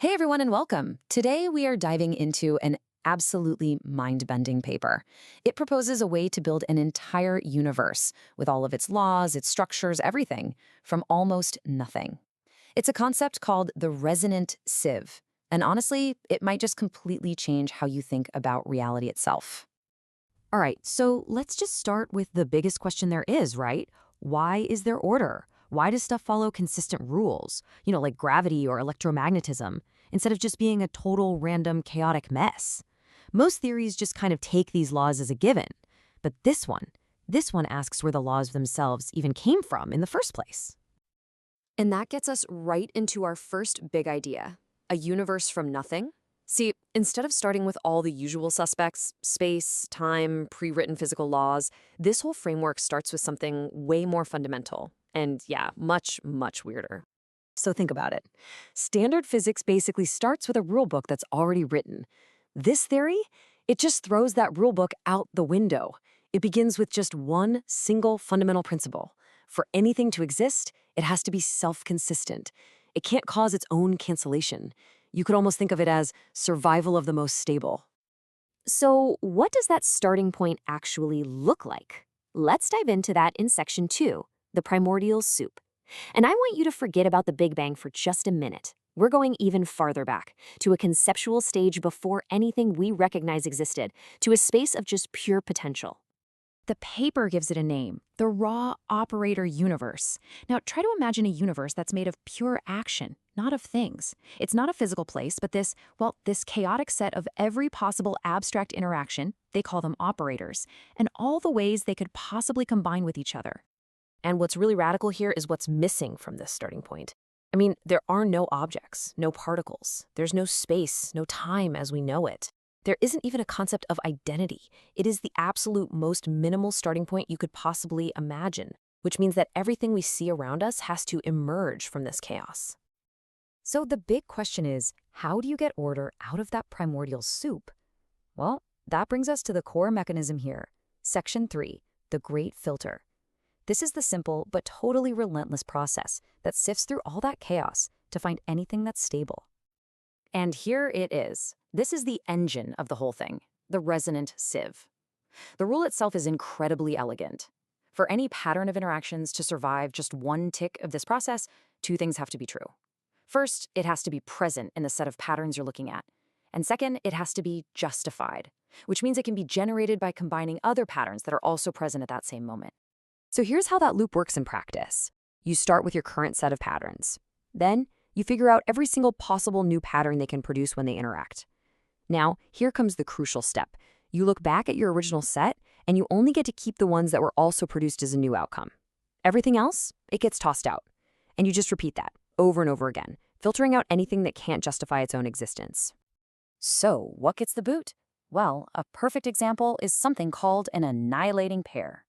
Hey everyone and welcome. Today we are diving into an absolutely mind-bending paper. It proposes a way to build an entire universe with all of its laws, its structures, everything, from almost nothing. It's a concept called the Resonant Sieve, and honestly, it might just completely change how you think about reality itself. All right, so let's just start with the biggest question there is, right? Why is there order? Why does stuff follow consistent rules, like gravity or electromagnetism, instead of just being a total random chaotic mess? Most theories just kind of take these laws as a given, but this one asks where the laws themselves even came from in the first place. And that gets us right into our first big idea, a universe from nothing. See, instead of starting with all the usual suspects, space, time, pre-written physical laws, this whole framework starts with something way more fundamental. And yeah, much, much weirder. So think about it. Standard physics basically starts with a rule book that's already written. This theory, it just throws that rule book out the window. It begins with just one single fundamental principle. For anything to exist, it has to be self-consistent. It can't cause its own cancellation. You could almost think of it as survival of the most stable. So, what does that starting point actually look like? Let's dive into that in section 2, the primordial soup. And I want you to forget about the Big Bang for just a minute. We're going even farther back, to a conceptual stage before anything we recognize existed, to a space of just pure potential. The paper gives it a name, the raw operator universe. Now, try to imagine a universe that's made of pure action, not of things. It's not a physical place, but this chaotic set of every possible abstract interaction, they call them operators, and all the ways they could possibly combine with each other. And what's really radical here is what's missing from this starting point. I mean, there are no objects, no particles. There's no space, no time as we know it. There isn't even a concept of identity. It is the absolute most minimal starting point you could possibly imagine, which means that everything we see around us has to emerge from this chaos. So the big question is, how do you get order out of that primordial soup? Well, that brings us to the core mechanism here, Section 3, the Great Filter. This is the simple but totally relentless process that sifts through all that chaos to find anything that's stable. And here it is. This is the engine of the whole thing, the resonant sieve. The rule itself is incredibly elegant. For any pattern of interactions to survive just one tick of this process, two things have to be true. First, it has to be present in the set of patterns you're looking at. And second, it has to be justified, which means it can be generated by combining other patterns that are also present at that same moment. So here's how that loop works in practice. You start with your current set of patterns. Then, you figure out every single possible new pattern they can produce when they interact. Now, here comes the crucial step. You look back at your original set, and you only get to keep the ones that were also produced as a new outcome. Everything else, it gets tossed out. And you just repeat that over and over again, filtering out anything that can't justify its own existence. So, what gets the boot? Well, a perfect example is something called an annihilating pair.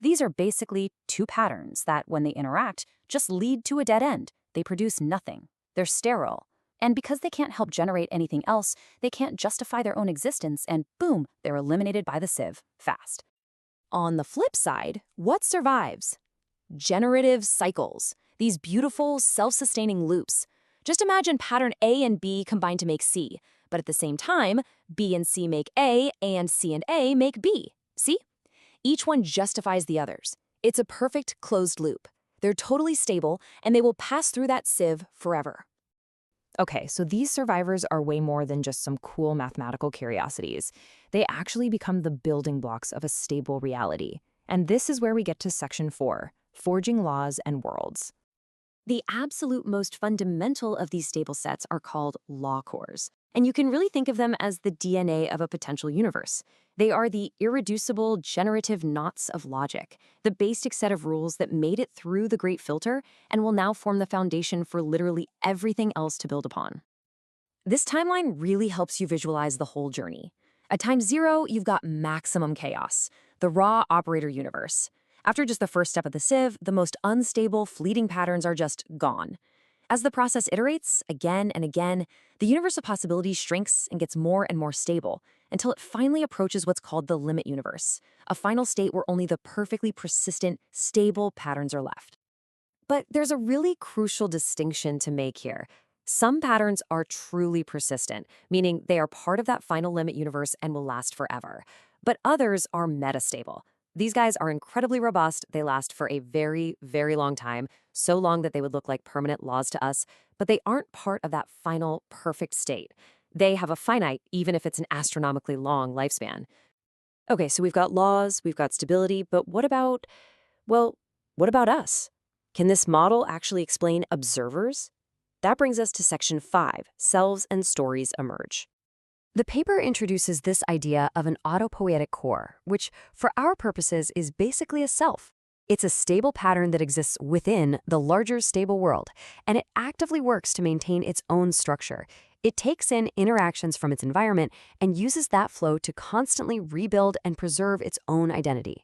These are basically two patterns that, when they interact, just lead to a dead end. They produce nothing. They're sterile. And because they can't help generate anything else, they can't justify their own existence, and boom, they're eliminated by the sieve, fast. On the flip side, what survives? Generative cycles, these beautiful, self-sustaining loops. Just imagine pattern A and B combine to make C, but at the same time, B and C make A, and C and A make B. See? Each one justifies the others. It's a perfect closed loop. They're totally stable, and they will pass through that sieve forever. Okay, so these survivors are way more than just some cool mathematical curiosities. They actually become the building blocks of a stable reality. And this is where we get to Section 4, Forging Laws and Worlds. The absolute most fundamental of these stable sets are called law cores. And you can really think of them as the DNA of a potential universe. They are the irreducible generative knots of logic, the basic set of rules that made it through the Great Filter and will now form the foundation for literally everything else to build upon. This timeline really helps you visualize the whole journey. At time 0, you've got maximum chaos, the raw operator universe. After just the first step of the sieve, the most unstable, fleeting patterns are just gone. As the process iterates, again and again, the universe of possibilities shrinks and gets more and more stable until it finally approaches what's called the limit universe, a final state where only the perfectly persistent, stable patterns are left. But there's a really crucial distinction to make here. Some patterns are truly persistent, meaning they are part of that final limit universe and will last forever. But others are metastable. These guys are incredibly robust. They last for a very, very long time, so long that they would look like permanent laws to us, but they aren't part of that final perfect state. They have a finite, even if it's an astronomically long lifespan. Okay, so we've got laws, we've got stability, but well, what about us? Can this model actually explain observers? That brings us to section 5, selves and stories emerge. The paper introduces this idea of an autopoietic core, which, for our purposes, is basically a self. It's a stable pattern that exists within the larger stable world, and it actively works to maintain its own structure. It takes in interactions from its environment and uses that flow to constantly rebuild and preserve its own identity.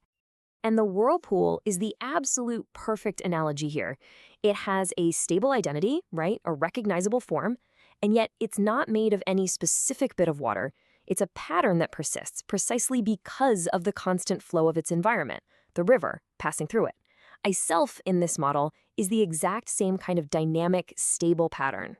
And the whirlpool is the absolute perfect analogy here. It has a stable identity, right? A recognizable form, and yet it's not made of any specific bit of water. It's a pattern that persists precisely because of the constant flow of its environment, the river passing through it. A self in this model is the exact same kind of dynamic, stable pattern.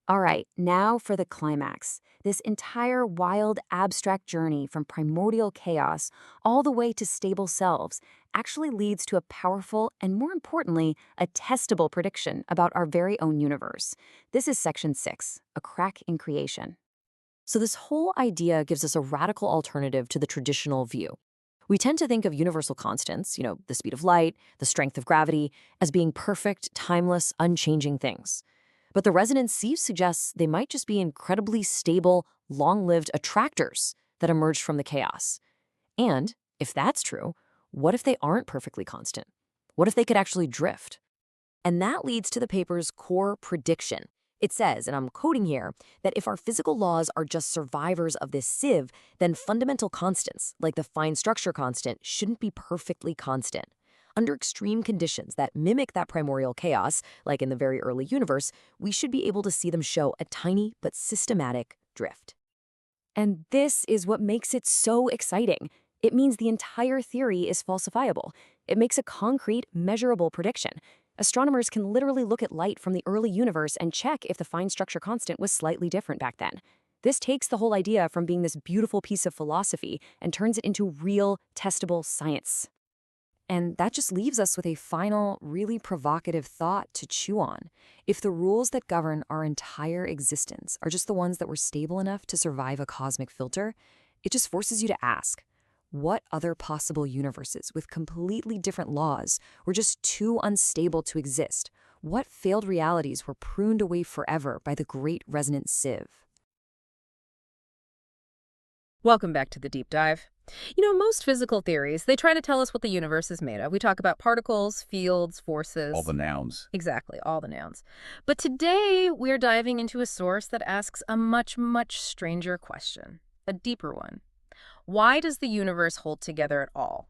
All right, now for the climax. This entire wild, abstract journey from primordial chaos all the way to stable selves actually leads to a powerful and, more importantly, a testable prediction about our very own universe. This is section 6, a crack in creation. So this whole idea gives us a radical alternative to the traditional view. We tend to think of universal constants, the speed of light, the strength of gravity, as being perfect, timeless, unchanging things. But the Resonant Sieve suggests they might just be incredibly stable, long-lived attractors that emerged from the chaos. And if that's true, what if they aren't perfectly constant? What if they could actually drift? And that leads to the paper's core prediction. It says, and I'm quoting here, that if our physical laws are just survivors of this sieve, then fundamental constants, like the fine structure constant, shouldn't be perfectly constant. Under extreme conditions that mimic that primordial chaos, like in the very early universe, we should be able to see them show a tiny but systematic drift. And this is what makes it so exciting. It means the entire theory is falsifiable. It makes a concrete, measurable prediction. Astronomers can literally look at light from the early universe and check if the fine structure constant was slightly different back then. This takes the whole idea from being this beautiful piece of philosophy and turns it into real, testable science. And that just leaves us with a final, really provocative thought to chew on. If the rules that govern our entire existence are just the ones that were stable enough to survive a cosmic filter, it just forces you to ask, what other possible universes with completely different laws were just too unstable to exist? What failed realities were pruned away forever by the great resonant sieve? Welcome back to the deep dive. Most physical theories, they try to tell us what the universe is made of. We talk about particles, fields, forces. All the nouns. Exactly, all the nouns. But today, we're diving into a source that asks a much, much stranger question, a deeper one. Why does the universe hold together at all?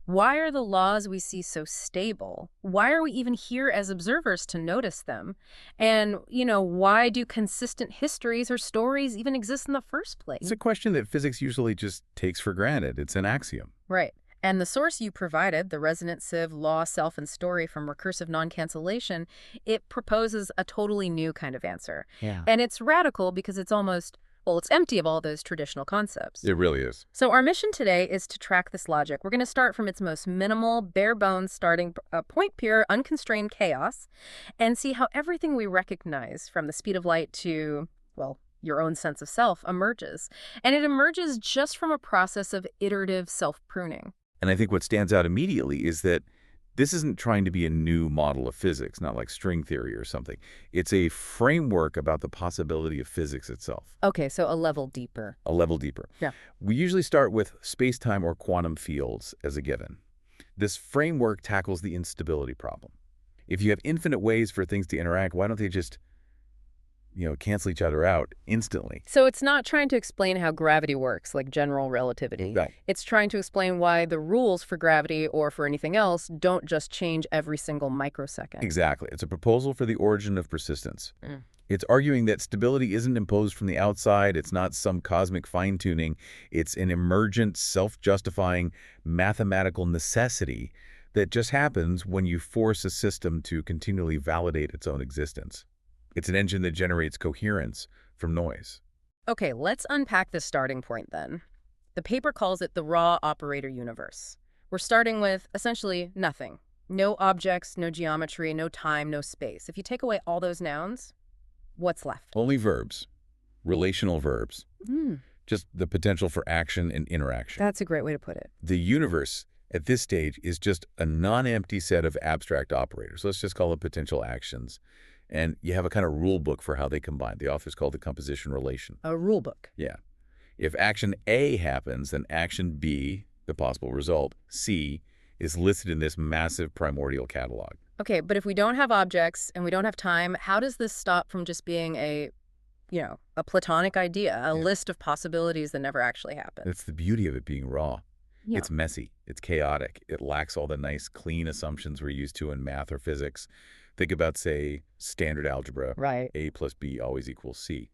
Why are the laws we see so stable? Why are we even here as observers to notice them? And, why do consistent histories or stories even exist in the first place? It's a question that physics usually just takes for granted. It's an axiom. Right. And the source you provided, the Resonant Sieve Law, Self, and Story from Recursive Non-Cancellation, it proposes a totally new kind of answer. Yeah. And it's radical because it's it's empty of all those traditional concepts. It really is. So our mission today is to track this logic. We're going to start from its most minimal, bare-bones starting point, pure, unconstrained chaos, and see how everything we recognize, from the speed of light to, your own sense of self, emerges. And it emerges just from a process of iterative self-pruning. And I think what stands out immediately is that this isn't trying to be a new model of physics, not like string theory or something. It's a framework about the possibility of physics itself. Okay, so a level deeper. A level deeper. Yeah. We usually start with space-time or quantum fields as a given. This framework tackles the instability problem. If you have infinite ways for things to interact, why don't they just cancel each other out instantly? So it's not trying to explain how gravity works, like general relativity. Right. It's trying to explain why the rules for gravity or for anything else don't just change every single microsecond. Exactly. It's a proposal for the origin of persistence. It's arguing that stability isn't imposed from the outside. It's not some cosmic fine-tuning. It's an emergent, self-justifying mathematical necessity that just happens when you force a system to continually validate its own existence. It's an engine that generates coherence from noise. Okay, let's unpack the starting point then. The paper calls it the raw operator universe. We're starting with essentially nothing. No objects, no geometry, no time, no space. If you take away all those nouns, what's left? Only verbs, relational verbs, Hmm, just the potential for action and interaction. that's a great way to put it. The universe at this stage is just a non-empty set of abstract operators. Let's just call it potential actions. And you have a kind of rule book for how they combine. The authors call it the composition relation. A rule book. Yeah. If action A happens, then action B, the possible result, C, is listed in this massive primordial catalog. Okay, but if we don't have objects and we don't have time, how does this stop from just being a platonic idea, a list of possibilities that never actually happen? That's the beauty of it being raw. Yeah. It's messy. It's chaotic. It lacks all the nice, clean assumptions we're used to in math or physics. Think about, say, standard algebra. Right. A plus B always equals C.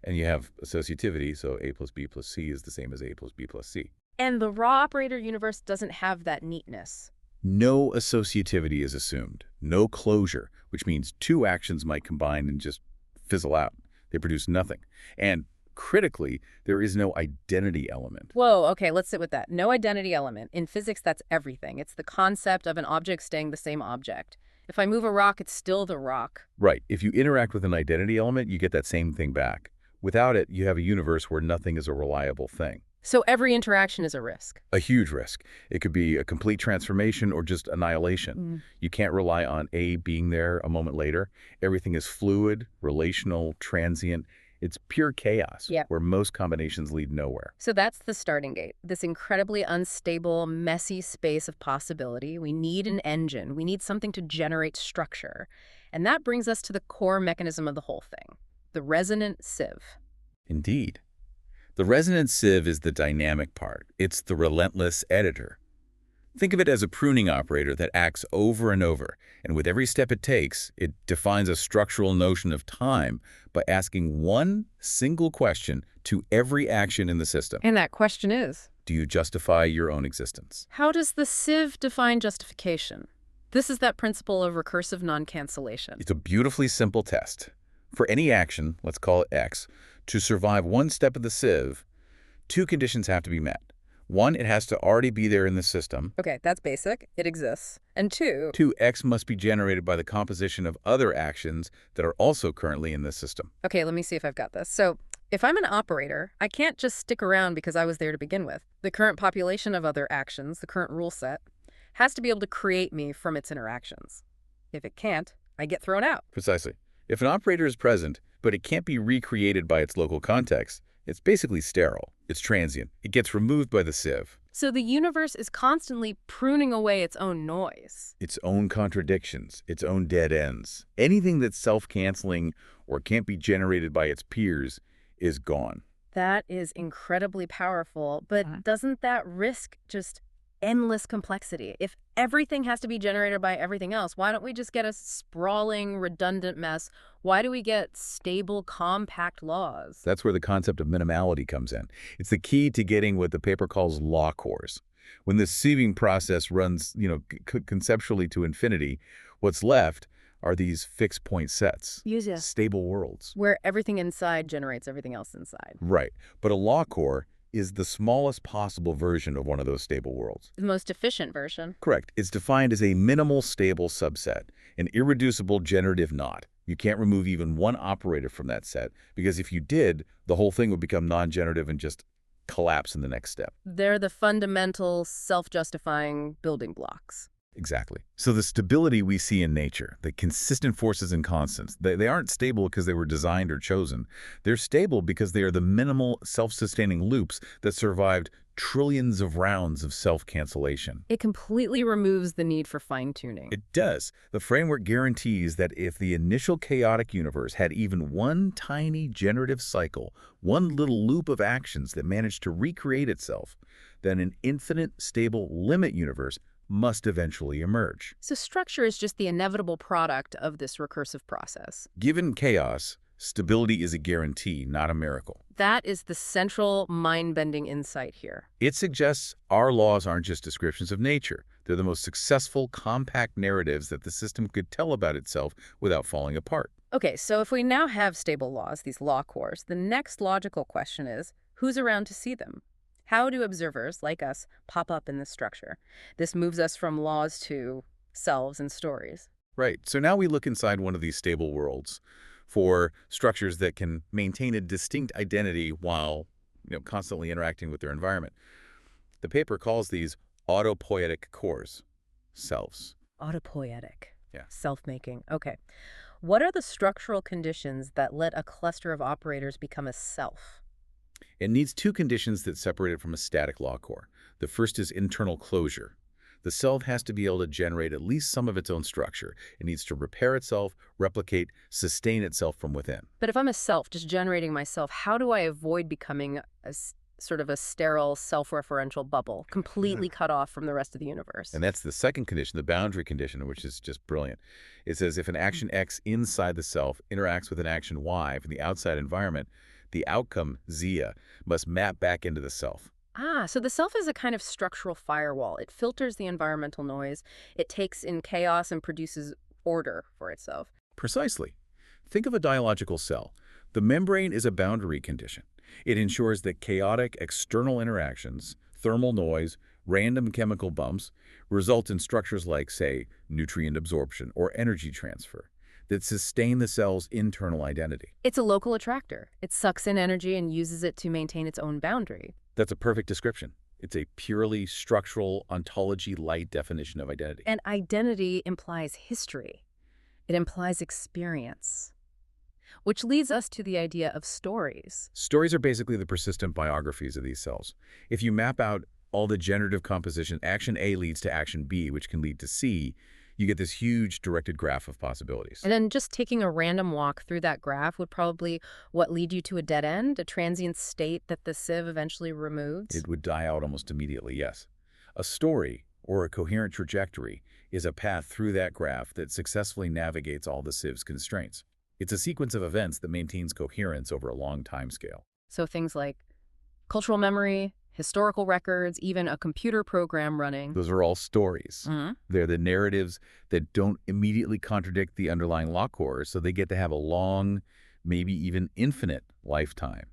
And you have associativity, so A plus B plus C is the same as A plus B plus C. And the raw operator universe doesn't have that neatness. No associativity is assumed. No closure, which means two actions might combine and just fizzle out. They produce nothing. And critically, there is no identity element. Whoa, okay, let's sit with that. No identity element. In physics, that's everything. It's the concept of an object staying the same object. If I move a rock, it's still the rock. Right. If you interact with an identity element, you get that same thing back. Without it, you have a universe where nothing is a reliable thing. So every interaction is a risk. A huge risk. It could be a complete transformation or just annihilation. You can't rely on A being there a moment later. Everything is fluid, relational, transient. It's pure chaos, where most combinations lead nowhere. So that's the starting gate, this incredibly unstable, messy space of possibility. We need an engine. We need something to generate structure. And that brings us to the core mechanism of the whole thing, the resonant sieve. Indeed. The resonant sieve is the dynamic part. It's the relentless editor. Think of it as a pruning operator that acts over and over, and with every step it takes, it defines a structural notion of time by asking one single question to every action in the system. And that question is, do you justify your own existence? how does the sieve define justification? This is that principle of recursive non-cancellation. It's a beautifully simple test. For any action, let's call it X, to survive one step of the sieve, two conditions have to be met. One, it has to already be there in the system. Okay, that's basic. It exists. And two, X must be generated by the composition of other actions that are also currently in the system. okay, let me see if I've got this. So if I'm an operator, I can't just stick around because I was there to begin with. The current population of other actions, the current rule set, has to be able to create me from its interactions. If it can't, I get thrown out. Precisely. If an operator is present, but it can't be recreated by its local context, it's basically sterile. It's transient. It gets removed by the sieve. So the universe is constantly pruning away its own noise. Its own contradictions, its own dead ends. Anything that's self-canceling or can't be generated by its peers is gone. That is incredibly powerful, but doesn't that risk just endless complexity? If everything has to be generated by everything else, why don't we just get a sprawling, redundant mess? Why do we get stable, compact laws? That's where the concept of minimality comes in. It's the key to getting what the paper calls law cores. When the sieving process runs, conceptually to infinity, what's left are these fixed point sets, stable worlds. Where everything inside generates everything else inside. Right. But a law core is the smallest possible version of one of those stable worlds. The most efficient version. Correct. It's defined as a minimal stable subset, an irreducible generative knot. You can't remove even one operator from that set, because if you did, the whole thing would become non-generative and just collapse in the next step. They're the fundamental, self-justifying building blocks. Exactly. So the stability we see in nature, the consistent forces and constants, they aren't stable because they were designed or chosen. They're stable because they are the minimal self-sustaining loops that survived trillions of rounds of self-cancellation. It completely removes the need for fine-tuning. It does. The framework guarantees that if the initial chaotic universe had even one tiny generative cycle, one little loop of actions that managed to recreate itself, then an infinite, stable limit universe must eventually emerge. So structure is just the inevitable product of this recursive process. Given chaos, stability is a guarantee, not a miracle. That is the central mind-bending insight here. It suggests our laws aren't just descriptions of nature. They're the most successful, compact narratives that the system could tell about itself without falling apart. Okay, so if we now have stable laws, these law cores, the next logical question is, who's around to see them? How do observers, like us, pop up in this structure? This moves us from laws to selves and stories. Right. So now we look inside one of these stable worlds for structures that can maintain a distinct identity while, constantly interacting with their environment. The paper calls these autopoietic cores, selves. Autopoietic. Yeah. Self-making. Okay. What are the structural conditions that let a cluster of operators become a self? It needs two conditions that separate it from a static law core. The first is internal closure. The self has to be able to generate at least some of its own structure. It needs to repair itself, replicate, sustain itself from within. But if I'm a self, just generating myself, how do I avoid becoming sort of a sterile, self-referential bubble, completely cut off from the rest of the universe? And that's the second condition, the boundary condition, which is just brilliant. It says if an action X inside the self interacts with an action Y from the outside environment, the outcome, Zia, must map back into the self. So the self is a kind of structural firewall. It filters the environmental noise, it takes in chaos and produces order for itself. Precisely. Think of a dialogical cell. The membrane is a boundary condition. It ensures that chaotic external interactions, thermal noise, random chemical bumps, result in structures like, say, nutrient absorption or energy transfer that sustain the cell's internal identity. It's a local attractor. It sucks in energy and uses it to maintain its own boundary. That's a perfect description. It's a purely structural, ontology-light definition of identity. And identity implies history. It implies experience. Which leads us to the idea of stories. Stories are basically the persistent biographies of these cells. If you map out all the generative composition, action A leads to action B, which can lead to C, you get this huge directed graph of possibilities. And then just taking a random walk through that graph would probably lead you to a dead end, a transient state that the sieve eventually removes? It would die out almost immediately, yes. A story, or a coherent trajectory, is a path through that graph that successfully navigates all the sieve's constraints. It's a sequence of events that maintains coherence over a long time scale. So things like cultural memory, historical records, even a computer program running. Those are all stories. They're the narratives that don't immediately contradict the underlying law cores, so they get to have a long, maybe even infinite lifetime.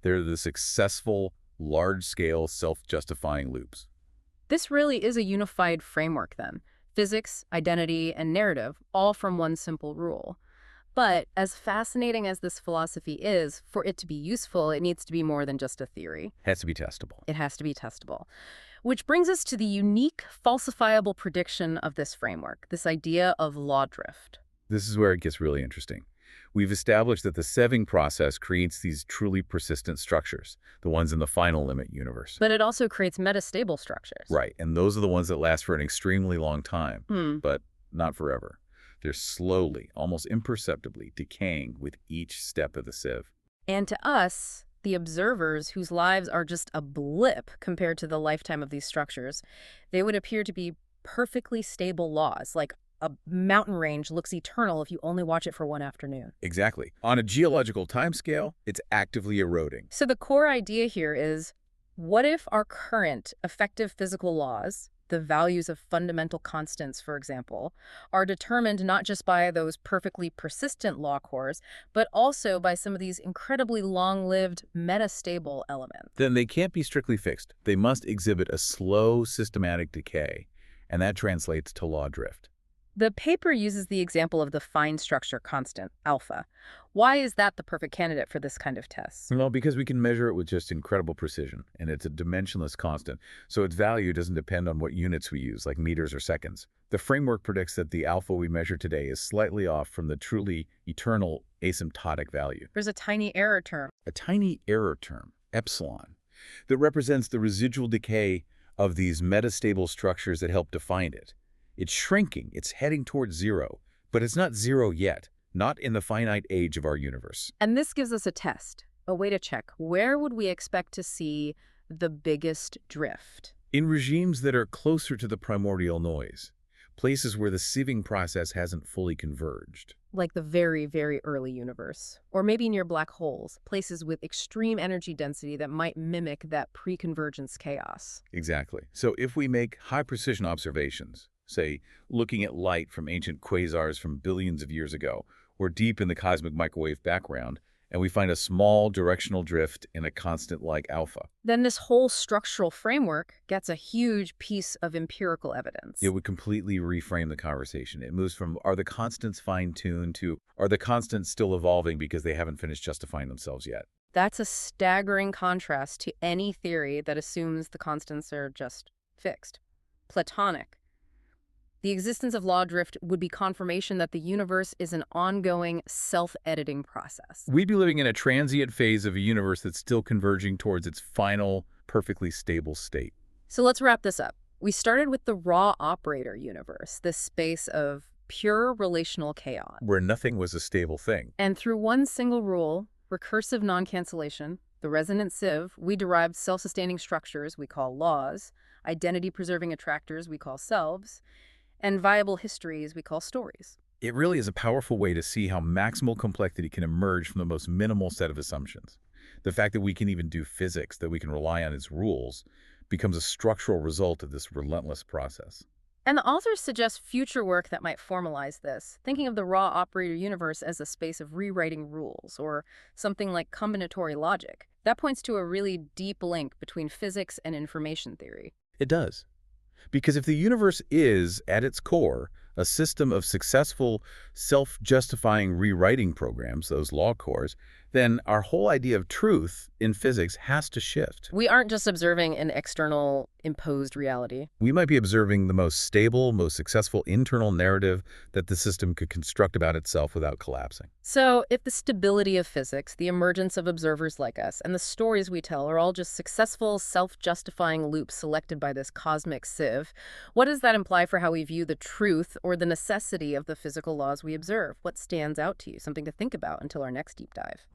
They're the successful, large-scale, self-justifying loops. This really is a unified framework then. Physics, identity, and narrative, all from one simple rule. But as fascinating as this philosophy is, for it to be useful, it needs to be more than just a theory. It has to be testable. It has to be testable. Which brings us to the unique, falsifiable prediction of this framework, this idea of law drift. This is where it gets really interesting. We've established that the sieving process creates these truly persistent structures, the ones in the final limit universe. But it also creates metastable structures. Right, and those are the ones that last for an extremely long time, but not forever. They're slowly, almost imperceptibly, decaying with each step of the sieve. And to us, the observers whose lives are just a blip compared to the lifetime of these structures, they would appear to be perfectly stable laws, like a mountain range looks eternal if you only watch it for one afternoon. Exactly. On a geological timescale, it's actively eroding. So the core idea here is, what if our current effective physical laws, the values of fundamental constants, for example, are determined not just by those perfectly persistent law cores, but also by some of these incredibly long-lived metastable elements? Then they can't be strictly fixed. They must exhibit a slow, systematic decay, and that translates to law drift. The paper uses the example of the fine structure constant, alpha. Why is that the perfect candidate for this kind of test? Well, because we can measure it with just incredible precision, and it's a dimensionless constant, so its value doesn't depend on what units we use, like meters or seconds. The framework predicts that the alpha we measure today is slightly off from the truly eternal asymptotic value. There's a tiny error term. A tiny error term, epsilon, that represents the residual decay of these metastable structures that help define it. It's shrinking, it's heading towards zero, but it's not zero yet, not in the finite age of our universe. And this gives us a test, a way to check where would we expect to see the biggest drift. In regimes that are closer to the primordial noise, places where the sieving process hasn't fully converged. Like the very, very early universe. Or maybe near black holes, places with extreme energy density that might mimic that pre-convergence chaos. Exactly. So if we make high-precision observations, say, looking at light from ancient quasars from billions of years ago, or deep in the cosmic microwave background, and we find a small directional drift in a constant like alpha, Then this whole structural framework gets a huge piece of empirical evidence. it would completely reframe the conversation. It moves from, are the constants fine-tuned, to, are the constants still evolving because they haven't finished justifying themselves yet? That's a staggering contrast to any theory that assumes the constants are just fixed. Platonic. The existence of law drift would be confirmation that the universe is an ongoing, self-editing process. We'd be living in a transient phase of a universe that's still converging towards its final, perfectly stable state. So let's wrap this up. We started with the raw operator universe, this space of pure relational chaos. Where nothing was a stable thing. And through one single rule, recursive non-cancellation, the resonant sieve, we derived self-sustaining structures we call laws, identity-preserving attractors we call selves, and viable histories we call stories. It really is a powerful way to see how maximal complexity can emerge from the most minimal set of assumptions. The fact that we can even do physics, that we can rely on its rules, becomes a structural result of this relentless process. And the authors suggest future work that might formalize this, thinking of the raw operator universe as a space of rewriting rules, or something like combinatory logic. That points to a really deep link between physics and information theory. It does. Because if the universe is, at its core, a system of successful, self-justifying rewriting programs, those law cores, then our whole idea of truth in physics has to shift. We aren't just observing an external, imposed reality. We might be observing the most stable, most successful internal narrative that the system could construct about itself without collapsing. So, if the stability of physics, the emergence of observers like us, and the stories we tell are all just successful, self-justifying loops selected by this cosmic sieve, what does that imply for how we view the truth or the necessity of the physical laws we observe? What stands out to you? Something to think about until our next deep dive.